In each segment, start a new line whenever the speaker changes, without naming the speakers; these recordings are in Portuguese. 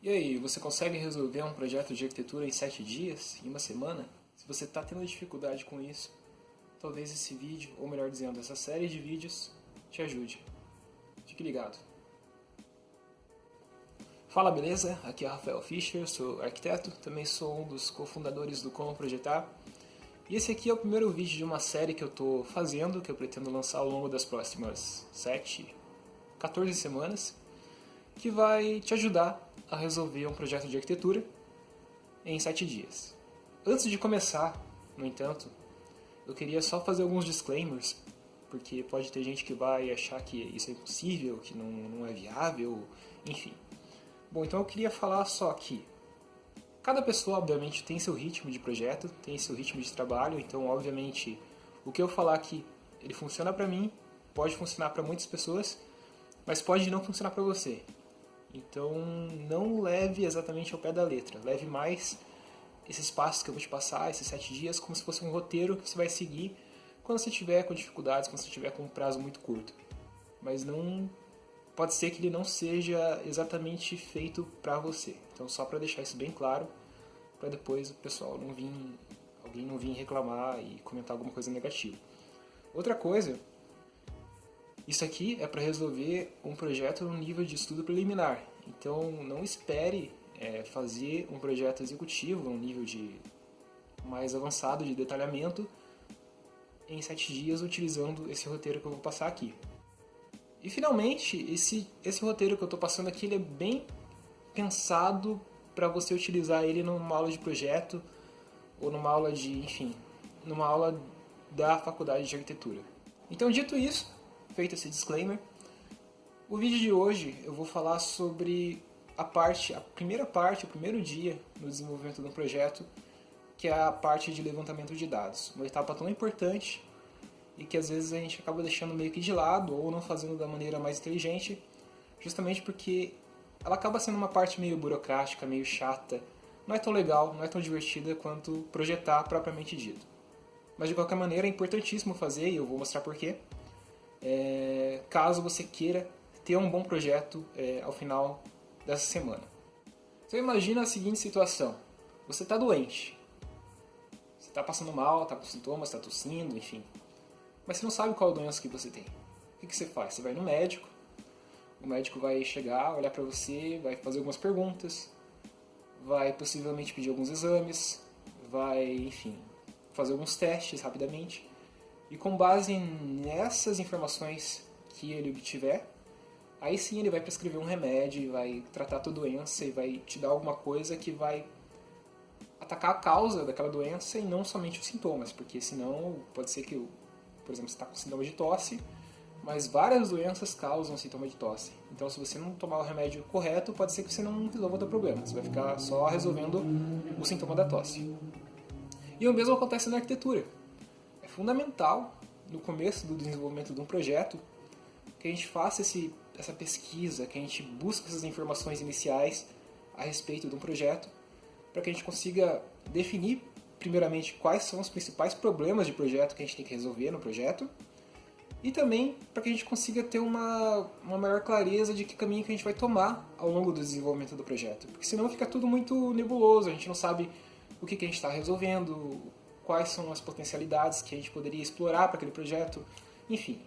E aí, você consegue resolver um projeto de arquitetura em 7 dias, em uma semana? Se você está tendo dificuldade com isso, talvez esse vídeo, ou melhor dizendo, essa série de vídeos, te ajude. Fique ligado. Fala, beleza? Aqui é Rafael Fischer, sou arquiteto, também sou um dos cofundadores do Como Projetar. E esse aqui é o primeiro vídeo de uma série que eu estou fazendo, que eu pretendo lançar ao longo das próximas 14 semanas, que vai te ajudar a resolver um projeto de arquitetura em 7 dias. Antes de começar, no entanto, eu queria só fazer alguns disclaimers, porque pode ter gente que vai achar que isso é impossível, que não é viável, enfim. Bom, então eu queria falar só que cada pessoa, obviamente, tem seu ritmo de projeto, tem seu ritmo de trabalho, então, obviamente, o que eu falar aqui, ele funciona para mim, pode funcionar para muitas pessoas, mas pode não funcionar para você. Então, não leve exatamente ao pé da letra, leve mais esses passos que eu vou te passar, esses 7 dias, como se fosse um roteiro que você vai seguir quando você estiver com dificuldades, quando você estiver com um prazo muito curto. Mas não pode ser que ele não seja exatamente feito para você. Então, só para deixar isso bem claro, para depois o pessoal alguém não vir reclamar e comentar alguma coisa negativa. Outra coisa, isso aqui é para resolver um projeto no nível de estudo preliminar. Então, não espere fazer um projeto executivo no nível mais avançado de detalhamento em 7 dias utilizando esse roteiro que eu vou passar aqui. E finalmente, esse roteiro que eu estou passando aqui ele é bem pensado para você utilizar ele numa aula de projeto ou numa aula numa aula da faculdade de arquitetura. Então, dito isso, feito esse disclaimer, o vídeo de hoje eu vou falar sobre o primeiro dia no desenvolvimento de um projeto, que é a parte de levantamento de dados. Uma etapa tão importante e que às vezes a gente acaba deixando meio que de lado ou não fazendo da maneira mais inteligente, justamente porque ela acaba sendo uma parte meio burocrática, meio chata, não é tão legal, não é tão divertida quanto projetar propriamente dito. Mas de qualquer maneira é importantíssimo fazer e eu vou mostrar porquê, caso você queira ter um bom projeto ao final dessa semana. Então imagina a seguinte situação, você está doente, você está passando mal, está com sintomas, está tossindo, enfim, mas você não sabe qual doença que você tem. O que você faz? Você vai no médico, o médico vai chegar, olhar para você, vai fazer algumas perguntas, vai possivelmente pedir alguns exames, vai, enfim, fazer alguns testes rapidamente, e com base nessas informações que ele obtiver, aí sim ele vai prescrever um remédio, vai tratar a tua doença e vai te dar alguma coisa que vai atacar a causa daquela doença e não somente os sintomas, porque senão pode ser que, por exemplo, você está com sintoma de tosse, mas várias doenças causam sintoma de tosse. Então, se você não tomar o remédio correto, pode ser que você não resolva o teu problema. Você vai ficar só resolvendo o sintoma da tosse. E o mesmo acontece na arquitetura. É fundamental, no começo do desenvolvimento de um projeto, que a gente faça essa pesquisa, que a gente busque essas informações iniciais a respeito de um projeto, para que a gente consiga definir, primeiramente, quais são os principais problemas de projeto que a gente tem que resolver no projeto, e também para que a gente consiga ter uma maior clareza de que caminho que a gente vai tomar ao longo do desenvolvimento do projeto. Porque senão fica tudo muito nebuloso, a gente não sabe o que a gente está resolvendo, quais são as potencialidades que a gente poderia explorar para aquele projeto, enfim.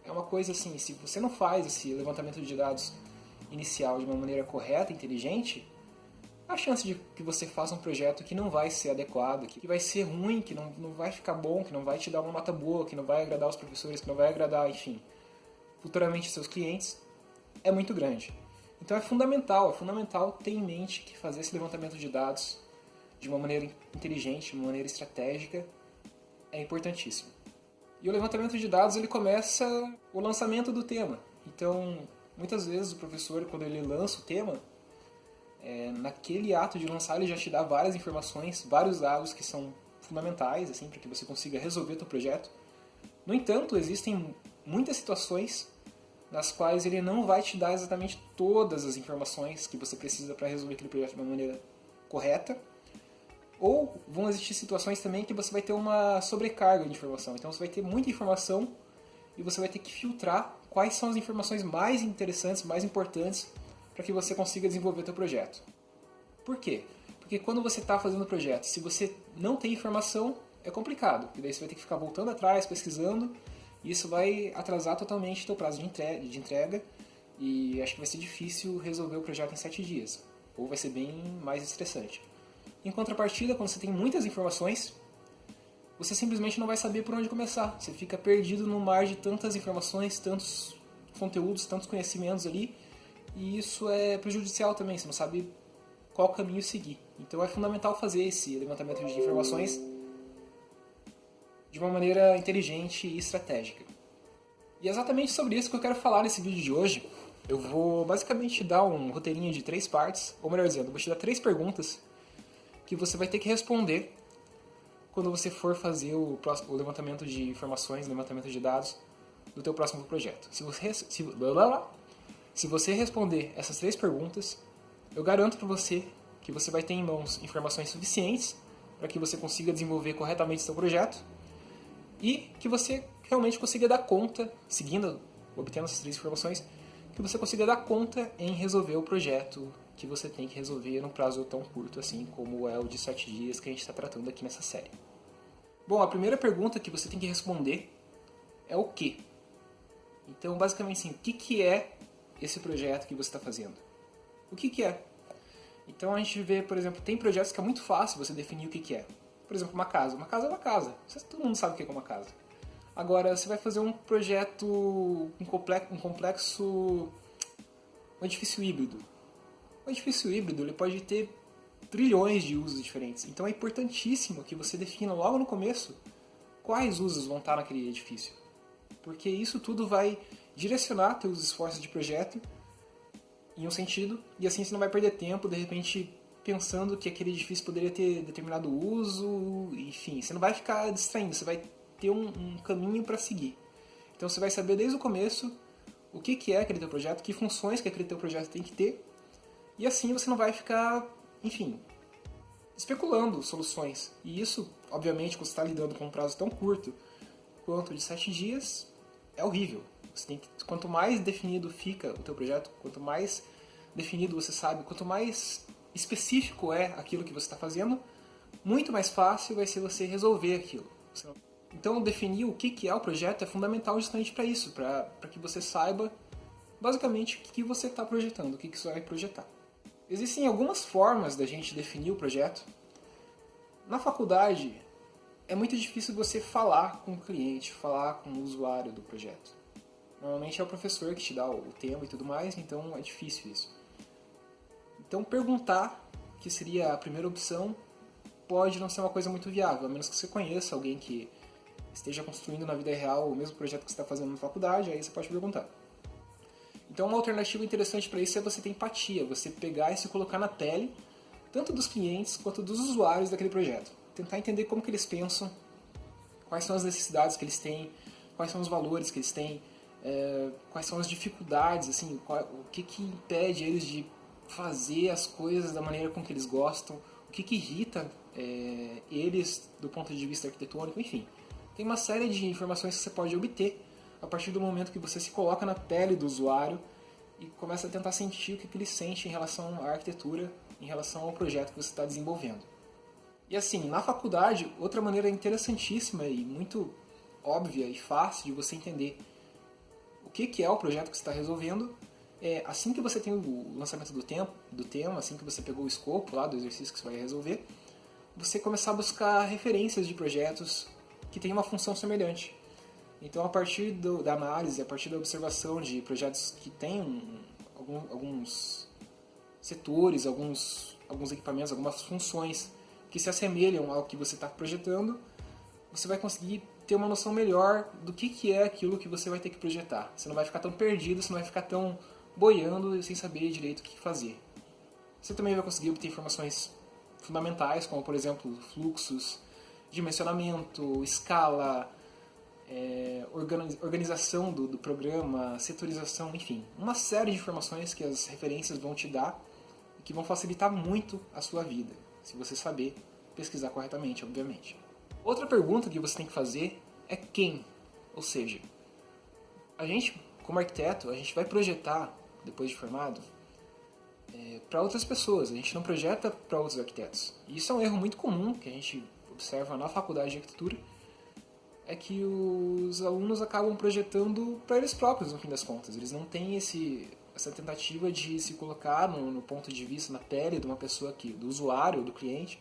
É uma coisa assim, se você não faz esse levantamento de dados inicial de uma maneira correta, inteligente, a chance de que você faça um projeto que não vai ser adequado, que vai ser ruim, que não vai ficar bom, que não vai te dar uma nota boa, que não vai agradar os professores, que não vai agradar, enfim, futuramente seus clientes, é muito grande. Então é fundamental ter em mente que fazer esse levantamento de dados de uma maneira inteligente, de uma maneira estratégica, é importantíssimo. E o levantamento de dados ele começa o lançamento do tema. Então, muitas vezes o professor, quando ele lança o tema, naquele ato de lançar ele já te dá várias informações, vários dados que são fundamentais assim, para que você consiga resolver o seu projeto. No entanto, existem muitas situações nas quais ele não vai te dar exatamente todas as informações que você precisa para resolver aquele projeto de uma maneira correta. Ou vão existir situações também que você vai ter uma sobrecarga de informação. Então você vai ter muita informação e você vai ter que filtrar quais são as informações mais interessantes, mais importantes para que você consiga desenvolver o seu projeto. Por quê? Porque quando você está fazendo o projeto, se você não tem informação, é complicado, porque daí você vai ter que ficar voltando atrás, pesquisando, e isso vai atrasar totalmente o seu prazo de entrega, e acho que vai ser difícil resolver o projeto em 7 dias, ou vai ser bem mais estressante. Em contrapartida, quando você tem muitas informações, você simplesmente não vai saber por onde começar. Você fica perdido no mar de tantas informações, tantos conteúdos, tantos conhecimentos ali, e isso é prejudicial também, você não sabe qual caminho seguir. Então é fundamental fazer esse levantamento de informações de uma maneira inteligente e estratégica. E é exatamente sobre isso que eu quero falar nesse vídeo de hoje. Eu vou basicamente dar um roteirinho de 3 partes, ou melhor dizendo, eu vou te dar 3 perguntas que você vai ter que responder quando você for fazer o levantamento de informações, o levantamento de dados do teu próximo projeto. Se você responder essas 3 perguntas, eu garanto para você que você vai ter em mãos informações suficientes para que você consiga desenvolver corretamente seu projeto e que você realmente consiga dar conta, obtendo essas 3 informações, que você consiga dar conta em resolver o projeto que você tem que resolver num prazo tão curto assim como é o de 7 dias que a gente está tratando aqui nessa série. Bom, a primeira pergunta que você tem que responder é o quê? Então, basicamente assim, o que é esse projeto que você está fazendo? O que é? Então a gente vê, por exemplo, tem projetos que é muito fácil você definir o que é. Por exemplo, uma casa. Uma casa é uma casa. Todo mundo sabe o que é uma casa. Agora, você vai fazer um projeto, um edifício híbrido. O edifício híbrido ele pode ter trilhões de usos diferentes. Então é importantíssimo que você defina logo no começo quais usos vão estar naquele edifício. Porque isso tudo vai direcionar seus esforços de projeto em um sentido, e assim você não vai perder tempo, de repente, pensando que aquele edifício poderia ter determinado uso, enfim, você não vai ficar distraindo, você vai ter um caminho para seguir. Então você vai saber desde o começo o que é aquele teu projeto, que funções que aquele teu projeto tem que ter, e assim você não vai ficar, enfim, especulando soluções. E isso, obviamente, quando você está lidando com um prazo tão curto quanto de 7 dias, é horrível. Quanto mais definido fica o teu projeto, quanto mais definido você sabe, quanto mais específico é aquilo que você está fazendo, muito mais fácil vai ser você resolver aquilo. Então, definir o que é o projeto é fundamental justamente para isso, para que você saiba basicamente o que você está projetando, o que você vai projetar. Existem algumas formas da gente definir o projeto. Na faculdade, é muito difícil você falar com o cliente, falar com o usuário do projeto. Normalmente é o professor que te dá o tema e tudo mais, então é difícil isso. Então perguntar, que seria a primeira opção, pode não ser uma coisa muito viável, a menos que você conheça alguém que esteja construindo na vida real o mesmo projeto que você está fazendo na faculdade, aí você pode perguntar. Então uma alternativa interessante para isso é você ter empatia, você pegar e se colocar na pele, tanto dos clientes quanto dos usuários daquele projeto. Tentar entender como que eles pensam, quais são as necessidades que eles têm, quais são os valores que eles têm, quais são as dificuldades, assim, o que impede eles de fazer as coisas da maneira com que eles gostam, o que irrita eles do ponto de vista arquitetônico, enfim. Tem uma série de informações que você pode obter a partir do momento que você se coloca na pele do usuário e começa a tentar sentir o que ele sente em relação à arquitetura, em relação ao projeto que você está desenvolvendo. E assim, na faculdade, outra maneira interessantíssima e muito óbvia e fácil de você entender o que é o projeto que você está resolvendo é, assim que você tem o lançamento do tema, assim que você pegou o escopo lá do exercício que você vai resolver, você começar a buscar referências de projetos que têm uma função semelhante. Então, a partir da análise, a partir da observação de projetos que têm alguns setores, alguns equipamentos, algumas funções que se assemelham ao que você está projetando, você vai conseguir ter uma noção melhor do que é aquilo que você vai ter que projetar. Você não vai ficar tão perdido, você não vai ficar tão boiando sem saber direito o que fazer. Você também vai conseguir obter informações fundamentais, como por exemplo fluxos, dimensionamento, escala, organização do programa, setorização, enfim, uma série de informações que as referências vão te dar e que vão facilitar muito a sua vida, se você saber pesquisar corretamente, obviamente. Outra pergunta que você tem que fazer é quem? Ou seja, a gente, como arquiteto, a gente vai projetar, depois de formado, para outras pessoas, a gente não projeta para outros arquitetos. E isso é um erro muito comum que a gente observa na faculdade de arquitetura, é que os alunos acabam projetando para eles próprios, no fim das contas. Eles não têm essa tentativa de se colocar no ponto de vista, na pele de uma pessoa do usuário, do cliente,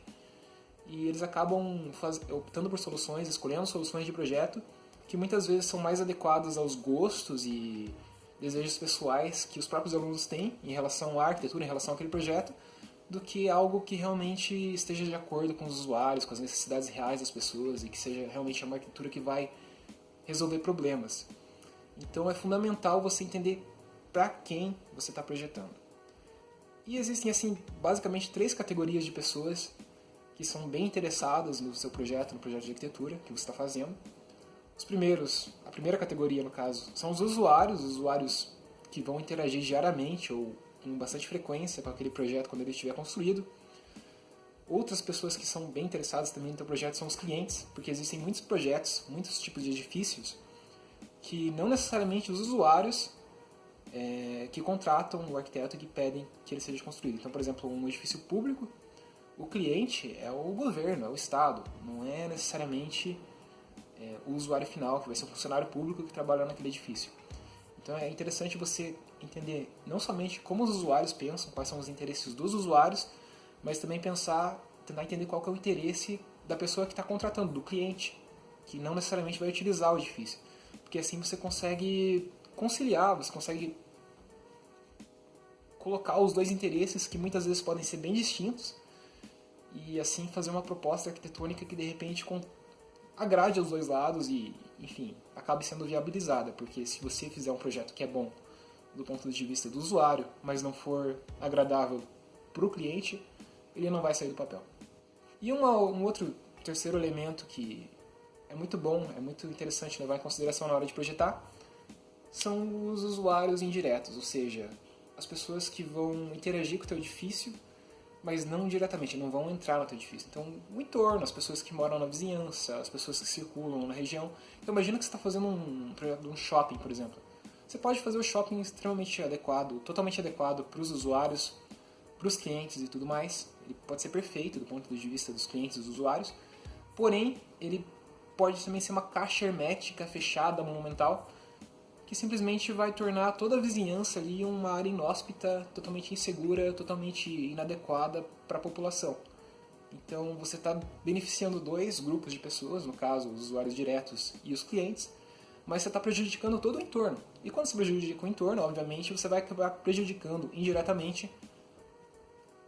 e eles acabam optando por soluções, escolhendo soluções de projeto que muitas vezes são mais adequadas aos gostos e desejos pessoais que os próprios alunos têm em relação à arquitetura, em relação àquele projeto, do que algo que realmente esteja de acordo com os usuários, com as necessidades reais das pessoas e que seja realmente uma arquitetura que vai resolver problemas. Então é fundamental você entender para quem você está projetando. E existem assim basicamente 3 categorias de pessoas que são bem interessadas no seu projeto, no projeto de arquitetura que você está fazendo. A primeira categoria no caso, são os usuários que vão interagir diariamente ou com bastante frequência com aquele projeto quando ele estiver construído. Outras pessoas que são bem interessadas também no seu projeto são os clientes, porque existem muitos projetos, muitos tipos de edifícios, que não necessariamente os usuários que contratam o arquiteto e que pedem que ele seja construído. Então, por exemplo, um edifício público, o cliente é o governo, é o Estado, não é necessariamente o usuário final, que vai ser o funcionário público que trabalha naquele edifício. Então é interessante você entender não somente como os usuários pensam, quais são os interesses dos usuários, mas também tentar entender qual que é o interesse da pessoa que está contratando, do cliente, que não necessariamente vai utilizar o edifício. Porque assim você consegue conciliar, você consegue colocar os dois interesses que muitas vezes podem ser bem distintos e assim fazer uma proposta arquitetônica que de repente agrade aos dois lados e, enfim, acabe sendo viabilizada, porque se você fizer um projeto que é bom do ponto de vista do usuário, mas não for agradável para o cliente, ele não vai sair do papel. E um outro terceiro elemento que é muito bom, é muito interessante levar em consideração na hora de projetar, são os usuários indiretos, ou seja, as pessoas que vão interagir com o teu edifício, mas não diretamente, não vão entrar no teu edifício. Então, o entorno, as pessoas que moram na vizinhança, as pessoas que circulam na região. Então, imagina que você está fazendo um projeto de um shopping, por exemplo. Você pode fazer o shopping extremamente adequado, totalmente adequado para os usuários, para os clientes e tudo mais. Ele pode ser perfeito do ponto de vista dos clientes e dos usuários, porém, ele pode também ser uma caixa hermética, fechada, monumental, que simplesmente vai tornar toda a vizinhança ali uma área inóspita, totalmente insegura, totalmente inadequada para a população. Então você está beneficiando 2 grupos de pessoas, no caso os usuários diretos e os clientes, mas você está prejudicando todo o entorno. E quando você prejudica o entorno, obviamente você vai acabar prejudicando indiretamente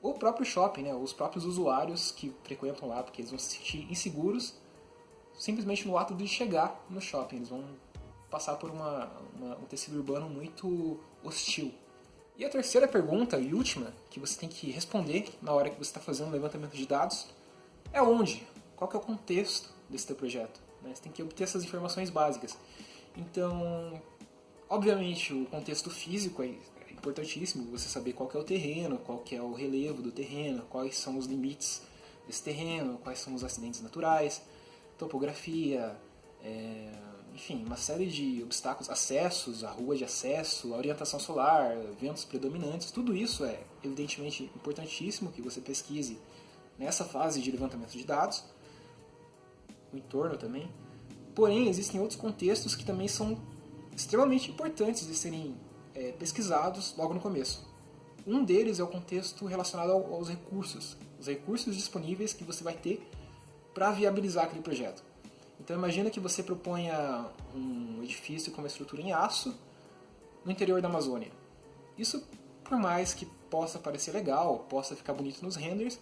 o próprio shopping, né? Os próprios usuários que frequentam lá, porque eles vão se sentir inseguros simplesmente no ato de chegar no shopping. Eles vão passar por um tecido urbano muito hostil. E a terceira pergunta e última que você tem que responder na hora que você está fazendo o levantamento de dados é onde? Qual que é o contexto desse teu projeto? Você tem que obter essas informações básicas. Então, obviamente, o contexto físico é importantíssimo, você saber qual que é o terreno, qual que é o relevo do terreno, quais são os limites desse terreno, quais são os acidentes naturais, topografia, enfim, uma série de obstáculos, acessos, a rua de acesso, a orientação solar, ventos predominantes, tudo isso é evidentemente importantíssimo que você pesquise nessa fase de levantamento de dados, o entorno também. Porém, existem outros contextos que também são extremamente importantes de serem pesquisados logo no começo. Um deles é o contexto relacionado aos recursos, os recursos disponíveis que você vai ter para viabilizar aquele projeto. Então imagina que você proponha um edifício com uma estrutura em aço no interior da Amazônia. Isso, por mais que possa parecer legal, possa ficar bonito nos renders,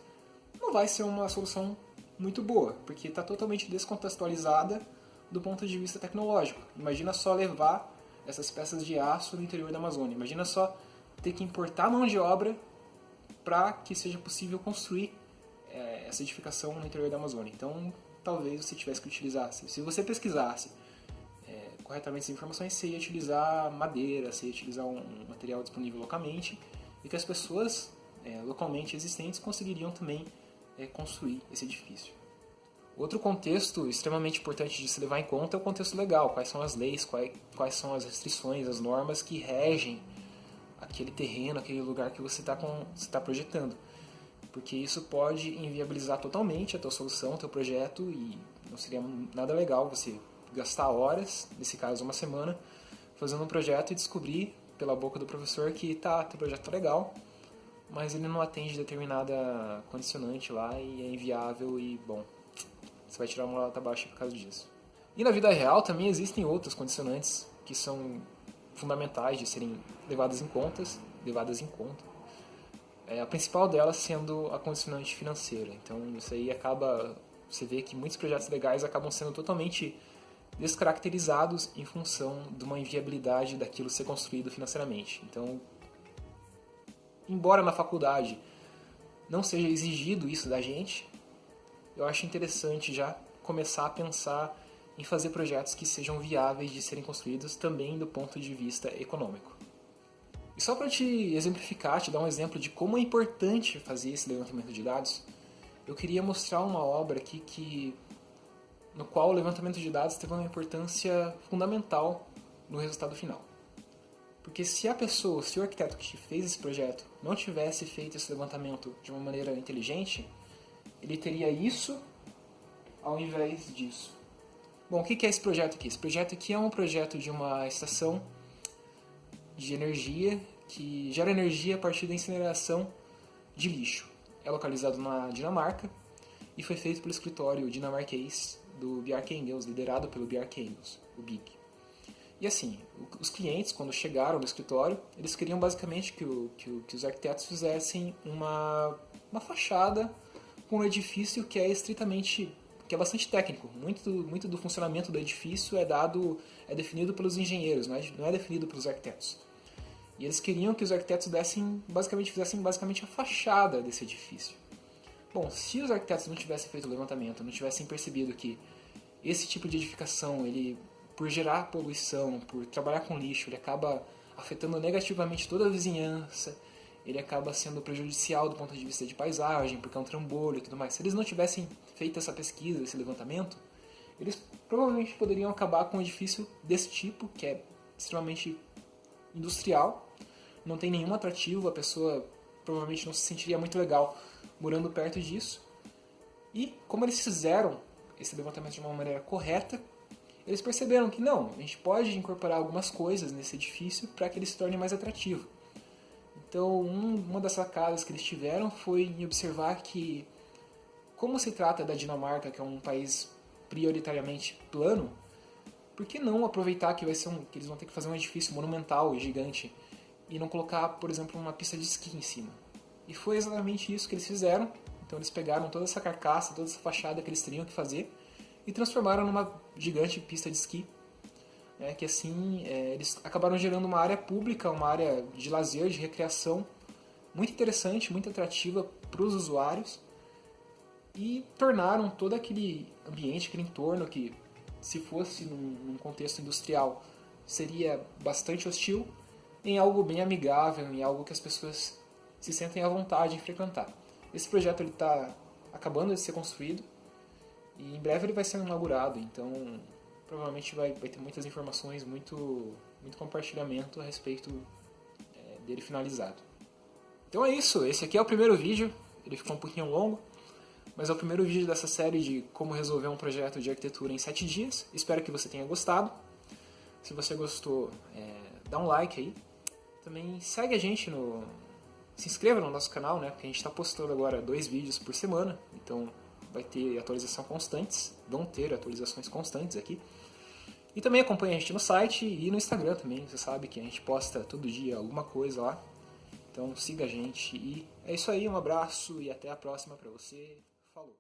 não vai ser uma solução muito boa, porque está totalmente descontextualizada do ponto de vista tecnológico. Imagina só levar essas peças de aço no interior da Amazônia. Imagina só ter que importar mão de obra para que seja possível construir essa edificação no interior da Amazônia. Então, talvez você tivesse que utilizar, se você pesquisasse corretamente essas informações, você ia utilizar madeira, você ia utilizar um material disponível localmente e que as pessoas localmente existentes conseguiriam também construir esse edifício. Outro contexto extremamente importante de se levar em conta é o contexto legal, quais são as leis, quais são as restrições, as normas que regem aquele terreno, aquele lugar que você está projetando. Porque isso pode inviabilizar totalmente a tua solução, o teu projeto, e não seria nada legal você gastar horas, nesse caso uma semana, fazendo um projeto e descobrir pela boca do professor que teu projeto tá legal, mas ele não atende determinada condicionante lá e é inviável e, bom, você vai tirar uma nota baixa por causa disso. E na vida real também existem outras condicionantes que são fundamentais de serem levadas em conta. A principal delas sendo a condicionante financeira. Então isso aí você vê que muitos projetos legais acabam sendo totalmente descaracterizados em função de uma inviabilidade daquilo ser construído financeiramente. Então, embora na faculdade não seja exigido isso da gente, eu acho interessante já começar a pensar em fazer projetos que sejam viáveis de serem construídos também do ponto de vista econômico. E só para te exemplificar, te dar um exemplo de como é importante fazer esse levantamento de dados, eu queria mostrar uma obra aqui no qual o levantamento de dados teve uma importância fundamental no resultado final. Porque se o arquiteto que fez esse projeto não tivesse feito esse levantamento de uma maneira inteligente, ele teria isso ao invés disso. Bom, o que é esse projeto aqui? Esse projeto aqui é um projeto de uma estação de energia que gera energia a partir da incineração de lixo. É localizado na Dinamarca e foi feito pelo escritório dinamarquês do Bjarke Ingels, liderado pelo Bjarke Ingels, o BIG. E assim, os clientes, quando chegaram no escritório, eles queriam basicamente que os arquitetos fizessem uma fachada com um edifício que é bastante técnico. Muito do funcionamento do edifício é definido pelos engenheiros, não é definido pelos arquitetos. E eles queriam que os arquitetos fizessem basicamente a fachada desse edifício. Bom, se os arquitetos não tivessem feito o levantamento, não tivessem percebido que esse tipo de edificação, ele, por gerar poluição, por trabalhar com lixo, ele acaba afetando negativamente toda a vizinhança, ele acaba sendo prejudicial do ponto de vista de paisagem, porque é um trambolho e tudo mais. Se eles não tivessem feito essa pesquisa, esse levantamento, eles provavelmente poderiam acabar com um edifício desse tipo, que é extremamente industrial, não tem nenhum atrativo, a pessoa provavelmente não se sentiria muito legal morando perto disso. E como eles fizeram esse levantamento de uma maneira correta, eles perceberam que não, a gente pode incorporar algumas coisas nesse edifício para que ele se torne mais atrativo. Então, uma das sacadas que eles tiveram foi em observar que, como se trata da Dinamarca, que é um país prioritariamente plano, por que não aproveitar que eles vão ter que fazer um edifício monumental e gigante e não colocar, por exemplo, uma pista de esqui em cima? E foi exatamente isso que eles fizeram. Então eles pegaram toda essa carcaça, toda essa fachada que eles teriam que fazer e transformaram numa gigante pista de esqui. Que assim eles acabaram gerando uma área pública, uma área de lazer, de recreação muito interessante, muito atrativa para os usuários e tornaram todo aquele ambiente, aquele entorno que, se fosse num contexto industrial, seria bastante hostil, em algo bem amigável, em algo que as pessoas se sentem à vontade em frequentar. Esse projeto está acabando de ser construído e em breve ele vai ser inaugurado, então provavelmente vai ter muitas informações, muito compartilhamento a respeito dele finalizado. Então é isso, esse aqui é o primeiro vídeo, ele ficou um pouquinho longo, mas é o primeiro vídeo dessa série de como resolver um projeto de arquitetura em 7 dias. Espero que você tenha gostado. Se você gostou, dá um like aí. Também segue a gente se inscreva no nosso canal, né? Porque a gente está postando agora 2 vídeos por semana, então vai ter vão ter atualizações constantes aqui. E também acompanha a gente no site e no Instagram também, você sabe que a gente posta todo dia alguma coisa lá. Então siga a gente e é isso aí, um abraço e até a próxima para você. Falou!